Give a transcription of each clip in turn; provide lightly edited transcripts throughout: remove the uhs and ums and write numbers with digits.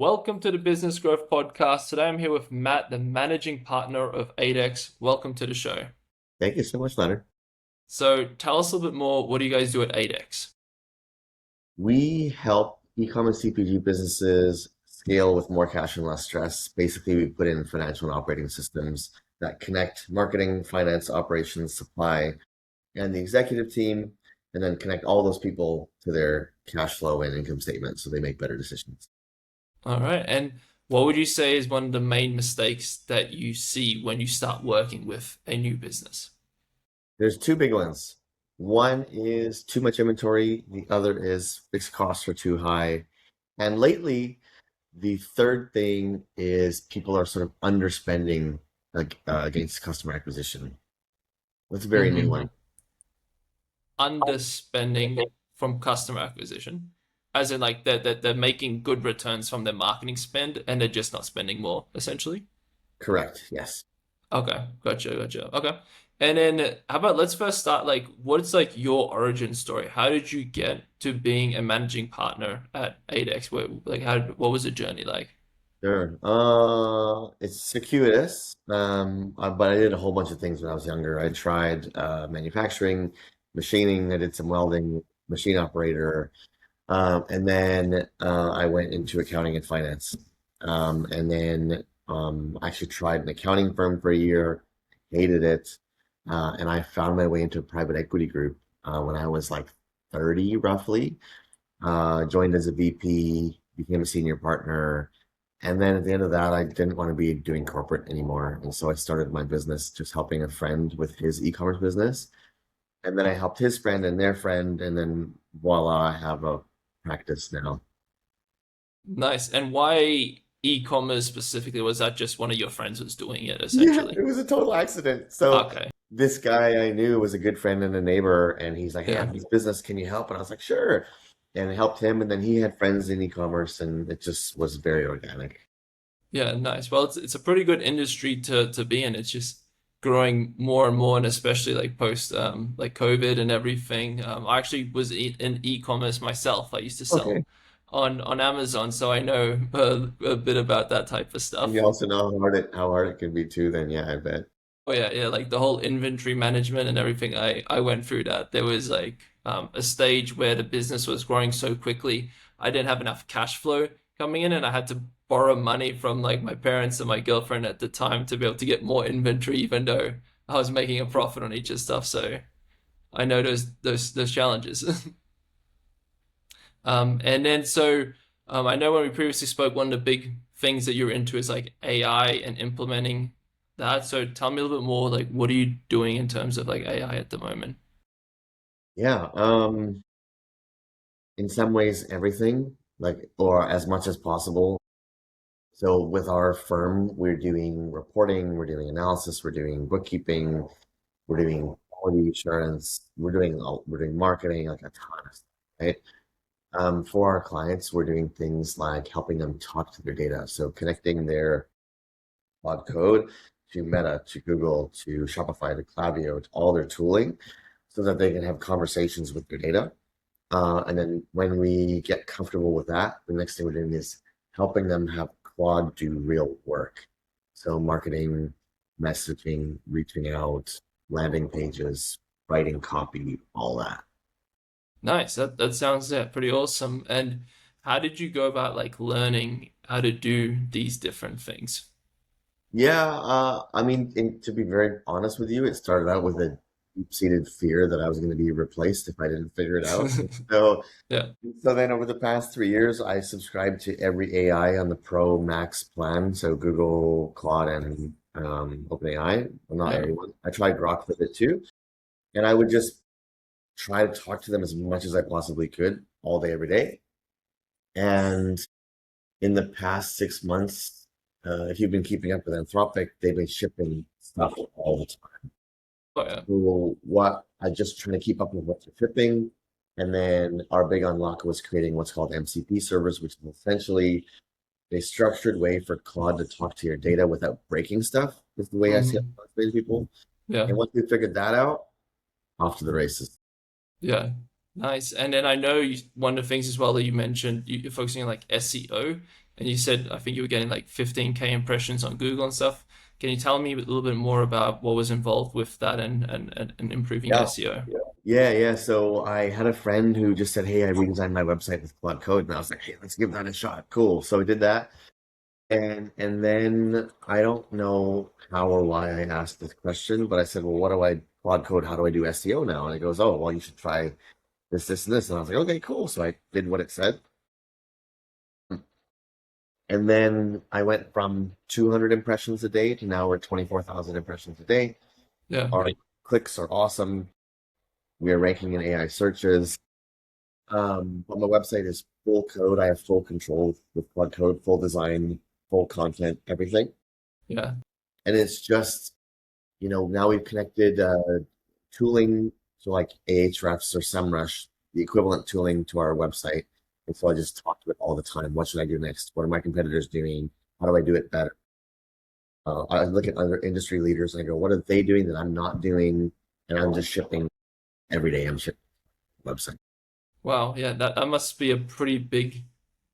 Welcome to the Business Growth Podcast. Today I'm here with Matt, the managing partner of ADEX. Welcome to the show. Thank you so much, Leonard. So tell us a little bit more. What do you guys do at ADEX? We help e-commerce CPG businesses scale with more cash and less stress. Basically, we put in financial and operating systems that connect marketing, finance, operations, supply, and the executive team, and then connect all those people to their cash flow and income statement so they make better decisions. All right. And what would you say is one of the main mistakes that you see when you start working with a new business? There's two big ones. One is too much inventory. The other is fixed costs are too high. And lately, the third thing is people are sort of underspending against customer acquisition. That's a very new Mm-hmm. one. Underspending from customer acquisition, as in like they're making good returns from their marketing spend and they're just not spending more, essentially. Correct. Yes. Okay, gotcha. Okay. And then how about let's first start like what's like your origin story? How did you get to being a managing partner at ADEX? What was the journey like? Sure. It's circuitous. But I did a whole bunch of things when I was younger. I tried manufacturing, machining. I did some welding, machine operator, and then I went into accounting and finance. And then I actually tried an accounting firm for a year, hated it, and I found my way into a private equity group when I was like 30, roughly. Joined as a VP, became a senior partner. And then at the end of that, I didn't want to be doing corporate anymore. And so I started my business just helping a friend with his e-commerce business. And then I helped his friend and their friend. And then voila, I have a practice now. Nice. And why e-commerce specifically? Was that just one of your friends was doing it Yeah, essentially? it was a total accident. So Okay. this guy I knew was a good friend and a neighbor. And he's like, hey, I Yeah. have this business. Can you help? And I was like, sure. And I helped him. And then he had friends in e-commerce. And it just was very organic. Yeah, nice. Well, it's a pretty good industry to be in. It's just growing more and more, and especially like post like COVID and everything. I actually was in e-commerce myself. I used to Okay. sell on Amazon, so I know a bit about that type of And you stuff. also know how hard it can be too, then yeah, I bet. Oh yeah, like the whole inventory management and everything. I went through that. There was like a stage where the business was growing so quickly, I didn't have enough cash flow coming in, and I had to borrow money from like my parents and my girlfriend at the time to be able to get more inventory, even though I was making a profit on each of stuff. So I know those challenges. And then I know when we previously spoke, one of the big things that you're into is like AI and implementing that. So tell me a little bit more, like what are you doing in terms of like AI at the moment? Yeah, in some ways everything, like or as much as possible. So with our firm, we're doing reporting, we're doing analysis, we're doing bookkeeping, we're doing quality assurance, we're doing marketing, like a ton of stuff, right? For our clients, we're doing things like helping them talk to their data. So connecting their cloud code to Meta, to Google, to Shopify, to Klaviyo, to all their tooling so that they can have conversations with their data. And then when we get comfortable with that, the next thing we're doing is helping them have Claude do real work. So marketing, messaging, reaching out, landing pages, writing copy, all that. Nice. That sounds pretty awesome. And how did you go about like learning how to do these different things? Yeah, I mean, to be very honest with you, it started out with a deep-seated fear that I was going to be replaced if I didn't figure it out. So Yeah. So then over the past 3 years, I subscribed to every AI on the Pro Max plan. So Google, Claude, and OpenAI. Well, not Yeah. everyone. I tried Grok with it too. And I would just try to talk to them as much as I possibly could all day, every day. And in the past 6 months, if you've been keeping up with Anthropic, they've been shipping stuff all the time. Oh yeah. So what I just trying to keep up with what they're shipping. And then our big unlock was creating what's called MCP servers, which is essentially a structured way for Claude to talk to your data without breaking stuff, is the way I see it Mhm. with people. Yeah. And once we figured that out, off to the races. Yeah. Nice. And then I know one of the things as well that you mentioned, you're focusing on like SEO. and you said I think you were getting like 15K impressions on Google and stuff. Can you tell me a little bit more about what was involved with that and improving Yeah. SEO? Yeah. So I had a friend who just said, "Hey, I redesigned my website with Claude Code," and I was like, "Hey, let's give that a shot." Cool. So we did that, and then I don't know how or why I asked this question, but I said, "Well, what do I Claude Code? How do I do SEO now?" And it goes, "Oh, well, you should try this, this, and this." And I was like, "Okay, cool." So I did what it said, and then I went from 200 impressions a day to now we're 24,000 impressions a day. Yeah, Our clicks are awesome. We are ranking in AI searches. But my website is full code. I have full control with Plug Code, full design, full content, everything. yeah, And it's just, now we've connected tooling, so like Ahrefs or SEMrush, the equivalent tooling to our website. And so I just talk to it all the time. What should I do next? What are my competitors doing? How do I do it better? I look at other industry leaders and I go, what are they doing that I'm not doing? And I'm just shipping every day. I'm shipping website. wow, yeah, that must be a pretty big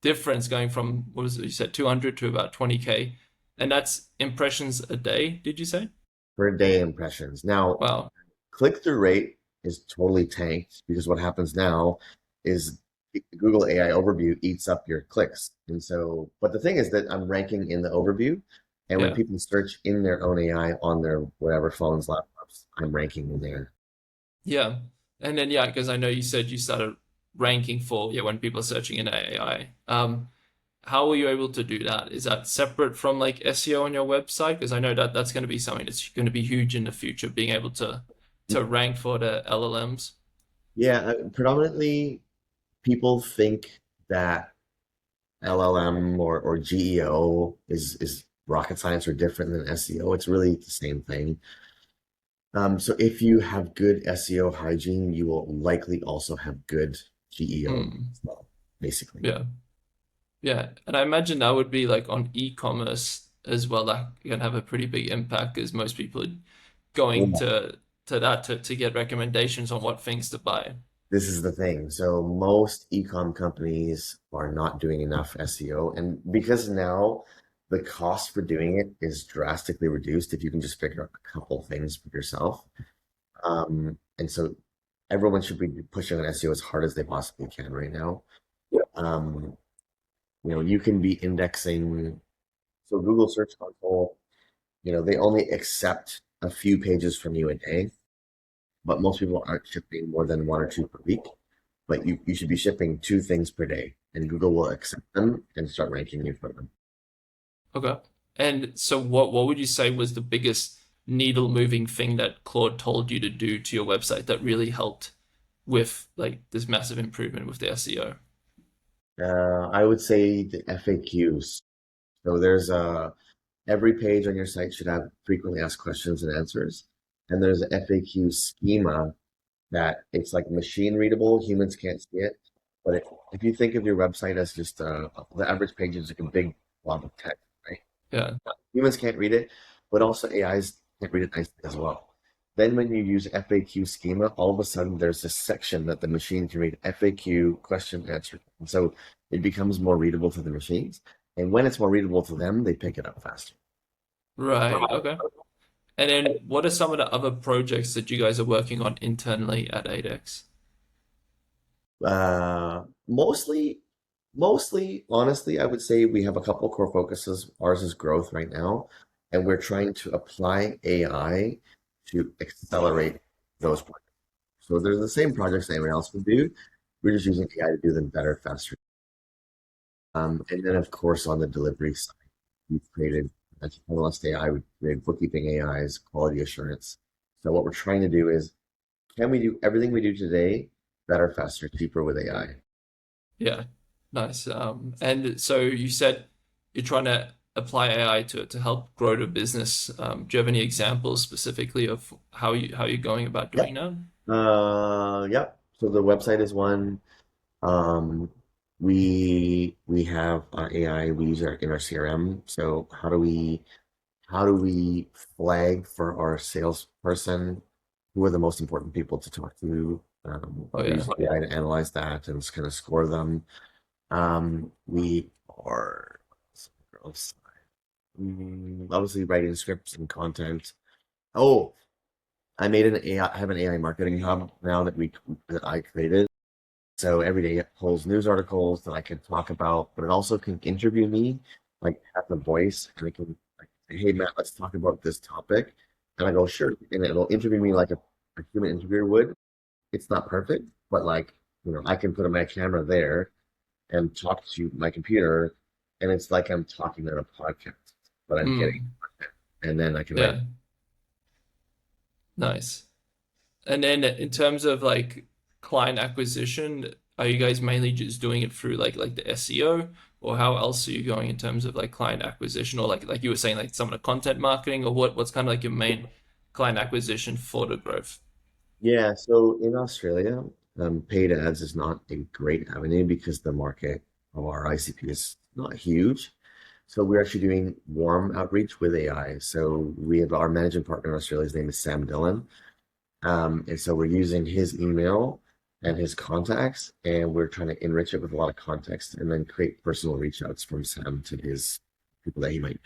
difference going from what was it, you said 200 to about 20K, and that's impressions a day, did you say? Per day impressions. Now, Wow, click-through rate is totally tanked because what happens now is Google AI overview eats up your clicks. And so, but the thing is that I'm ranking in the overview, and when yeah, people search in their own AI on their whatever phones, laptops, I'm ranking in there. yeah, and then yeah, because I know you said you started ranking for yeah when people are searching in AI. How were you able to do that? Is that separate from like SEO on your website? Because I know that that's going to be something that's going to be huge in the future, being able to rank for the LLMs. Yeah, predominantly people think that LLM or GEO is rocket science or different than SEO. It's really the same thing. So if you have good SEO hygiene, you will likely also have good GEO Hmm. as well, basically. Yeah. Yeah, and I imagine that would be like on e-commerce as well. That can have a pretty big impact because most people are going Yeah. to that to get recommendations on what things to buy. This is the thing. So most e-com companies are not doing enough SEO, and because now the cost for doing it is drastically reduced if you can just figure out a couple things for yourself. And so everyone should be pushing on SEO as hard as they possibly can right now. Um, you can be indexing. So Google Search Console, they only accept a few pages from you a day, but most people aren't shipping more than one or two per week. But you should be shipping two things per day, and Google will accept them and start ranking you for them. Okay. And so what would you say was the biggest needle moving thing that Claude told you to do to your website that really helped with like this massive improvement with the SEO? I would say the FAQs. So there's every page on your site should have frequently asked questions and answers, and there's an FAQ schema that it's like machine readable. Humans can't see it. But if you think of your website as just the average page is like a big blob of text, right? Yeah. Humans can't read it, but also AIs can't read it nicely as well. Then when you use FAQ schema, all of a sudden there's a section that the machine can read FAQ question answer. And so it becomes more readable to the machines. And when it's more readable to them, they pick it up faster. Right. Okay. And then what are some of the other projects that you guys are working on internally at ADEX? Mostly, honestly, I would say we have a couple core focuses. Ours is growth right now, and we're trying to apply AI to accelerate those projects. So they're the same projects anyone else would do. We're just using AI to do them better, faster. And then of course on the delivery side, we've created that's analyst AI, we created bookkeeping AIs, quality assurance. So what we're trying to do is, can we do everything we do today better, faster, cheaper with AI? Yeah, nice. And so you said you're trying to apply AI to help grow the business. Do you have any examples specifically of how you're going about Yep. doing that? Yep. So the website is one. Um, we have our AI we use in our CRM. So how do we flag for our salesperson who are the most important people to talk to? Oh We yeah, use AI to analyze that and just kind of score them. We are. else? Obviously writing scripts and content. Oh, I made an AI. I have an AI marketing hub now that I created. So every day it pulls news articles that I can talk about, but it also can interview me, like have the voice, and it can like say, "Hey Matt, let's talk about this topic," and I go, "Sure," and it'll interview me like a human interviewer would. It's not perfect, but like I can put my camera there and talk to my computer, and it's like I'm talking on a podcast, but I'm getting, Mm, and then I can write. yeah, nice. And then in terms of like client acquisition, are you guys mainly just doing it through like the SEO, or how else are you going in terms of like client acquisition, or like you were saying like some of the content marketing, or what's kind of like your main client acquisition for the growth? Yeah, so in Australia, paid ads is not a great avenue because the market of our ICP is not huge. So we're actually doing warm outreach with AI. So we have our managing partner in Australia, his name is Sam Dillon. And so we're using his email and his contacts, and we're trying to enrich it with a lot of context and then create personal reach outs from Sam to his people that he might.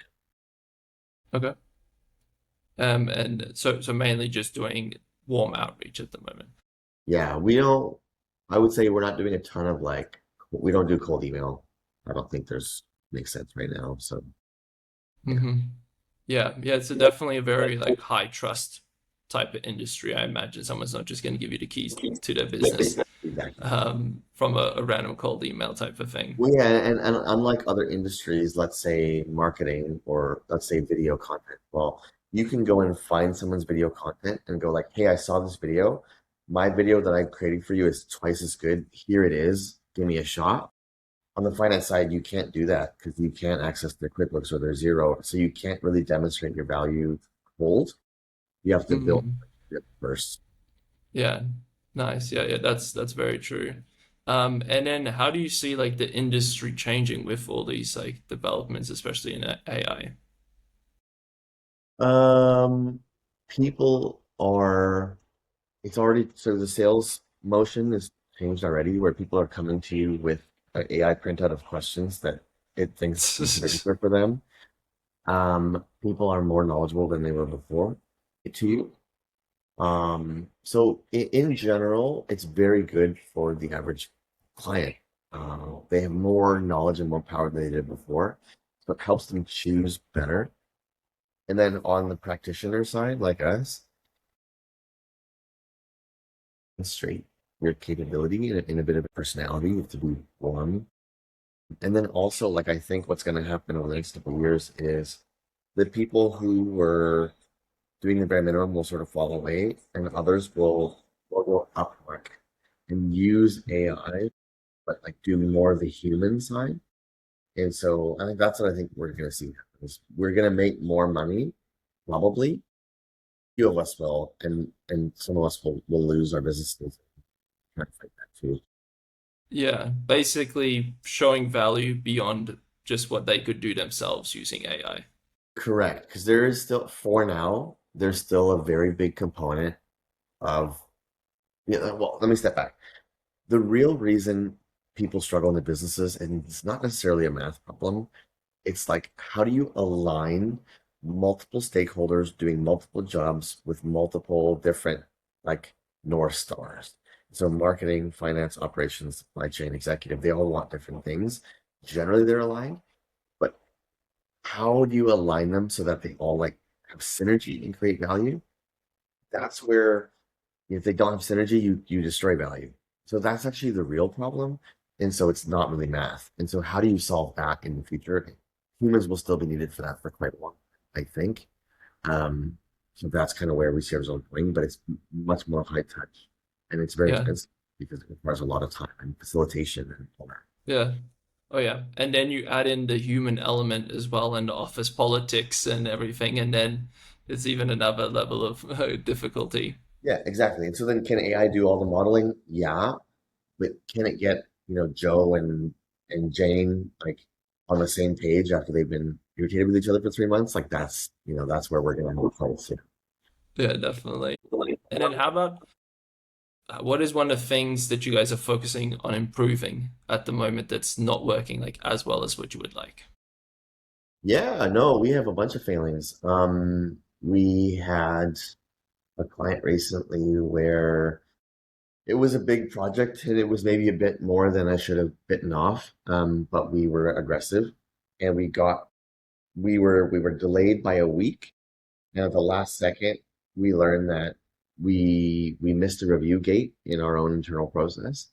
Okay. And so mainly just doing warm outreach at the moment. Yeah, we don't, I would say we're not doing a ton of like, we don't do cold email. I don't think there's makes sense right now. So yeah. Hmm. Yeah, yeah, it's definitely a very like high trust type of industry. I imagine someone's not just going to give you the keys to their business Exactly. from a random cold email type of thing. Well, yeah, and unlike other industries, let's say marketing or let's say video content, well, you can go and find someone's video content and go like, hey, I saw this video. My video that I'm creating for you is twice as good. Here it is. Give me a shot. On the finance side, you can't do that because you can't access their QuickBooks or their Zero. So you can't really demonstrate your value cold. You have to build Hmm. it first. Yeah, nice. Yeah, yeah, that's very true. And then how do you see like the industry changing with all these like developments, especially in AI? Um, People are, it's already, so the sales motion is changed already where people are coming to you with an AI printout of questions that it thinks you can answer for them. People are more knowledgeable than they were before to you. So in general, it's very good for the average client. They have more knowledge and more power than they did before. So it helps them choose better. And then on the practitioner side, like us, straight your capability and a bit of a personality to be warm. And then also, like I think what's going to happen over the next couple of years is the people who were doing the bare minimum will sort of fall away, and others will go upwork and use AI, but like do more of the human side. And so I think that's what I think we're going to see happen is we're going to make more money, probably. Few of us will, and some of us will lose our businesses. Trying to fight that too. Yeah, basically showing value beyond just what they could do themselves using AI. Correct, because there is still, for now, there's still a very big component of, yeah, well, let me step back. The real reason people struggle in the businesses, and it's not necessarily a math problem, it's like, how do you align multiple stakeholders doing multiple jobs with multiple different, like, North Stars? So marketing, finance, operations, supply chain, executive, they all want different things. Generally, they're aligned, but how do you align them so that they all like have synergy and create value? That's where if they don't have synergy, you destroy value. So that's actually the real problem. And so it's not really math. And so how do you solve that in the future? Humans will still be needed for that for quite a long time, I think. Um, so that's kind of where we see ourselves going, but it's much more high touch and it's very Yeah, expensive because it requires a lot of time and facilitation and all that. yeah. Oh yeah. And then you add in the human element as well and the office politics and everything, and then it's even another level of difficulty. Yeah, exactly. And so then can AI do all the modeling? Yeah, but can it get, Joe and Jane like on the same page after they've been irritated with each other for 3 months? Like that's where we're gonna move forward soon. Yeah, definitely. And then how about what is one of the things that you guys are focusing on improving at the moment that's not working like as well as what you would like? Yeah, no, we have a bunch of failings. We had a client recently where it was a big project and it was maybe a bit more than I should have bitten off. But we were aggressive and we were delayed by a week. And at the last second, we learned that we missed a review gate in our own internal process.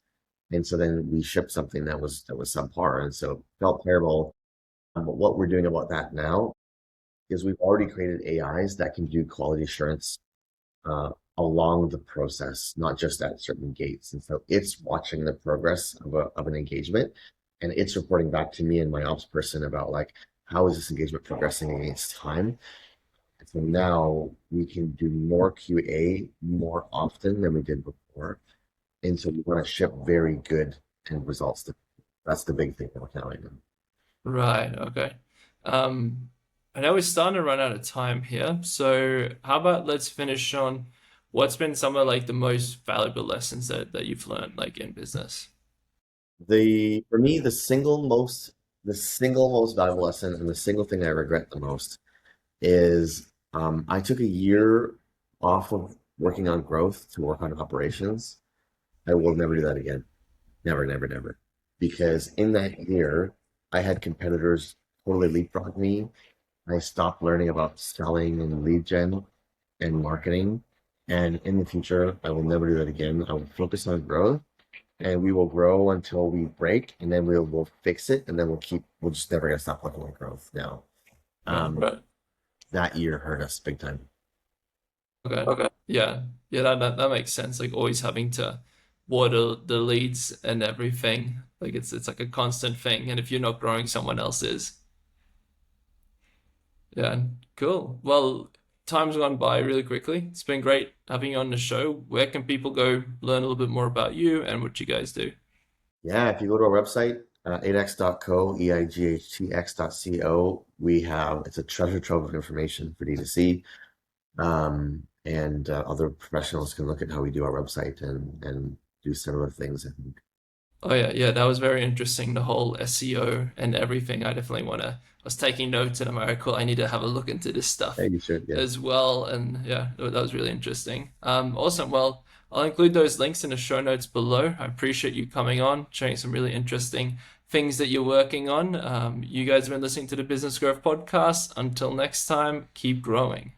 And so then we shipped something that was subpar. And so it felt terrible. But what we're doing about that now is we've already created AIs that can do quality assurance uh, along the process, not just at certain gates. And so it's watching the progress of an engagement and it's reporting back to me and my ops person about like, how is this engagement progressing against time? And so now we can do more QA more often than we did before. And so we want to ship very good end results. That's the big thing that we're counting on. Right, okay. Um, I know we're starting to run out of time here, so how about let's finish on what's been some of like the most valuable lessons that you've learned like in business? For me, the single most valuable lesson and the single thing I regret the most is I took a year off of working on growth to work on operations. I will never do that again. Never, never, never. Because in that year, I had competitors totally leapfrog me. I stopped learning about selling and lead gen and marketing. And in the future, I will never do that again. I will focus on growth and we will grow until we break and then we'll fix it and then we'll just never gonna stop looking at growth now. Right, Um, that year hurt us big time. okay. Yeah, yeah, that makes sense. Like always having to water the leads and everything. Like it's like a constant thing, and if you're not growing, someone else is. Yeah, cool. Well, time's gone by really quickly. It's been great having you on the show. Where can people go learn a little bit more about you and what you guys do? Yeah, if you go to our website, ADEX.co, EIGHTX.co, it's a treasure trove of information for D2C. And other professionals can look at how we do our website and do similar things. And Oh yeah, yeah, that was very interesting. The whole SEO and everything. I definitely I was taking notes and I'm like, cool, I need to have a look into this yeah, stuff you should, yeah. as well. And yeah, that was really interesting. Awesome. Well, I'll include those links in the show notes below. I appreciate you coming on, sharing some really interesting things that you're working on. You guys have been listening to the Business Growth Podcast. Until next time, keep growing.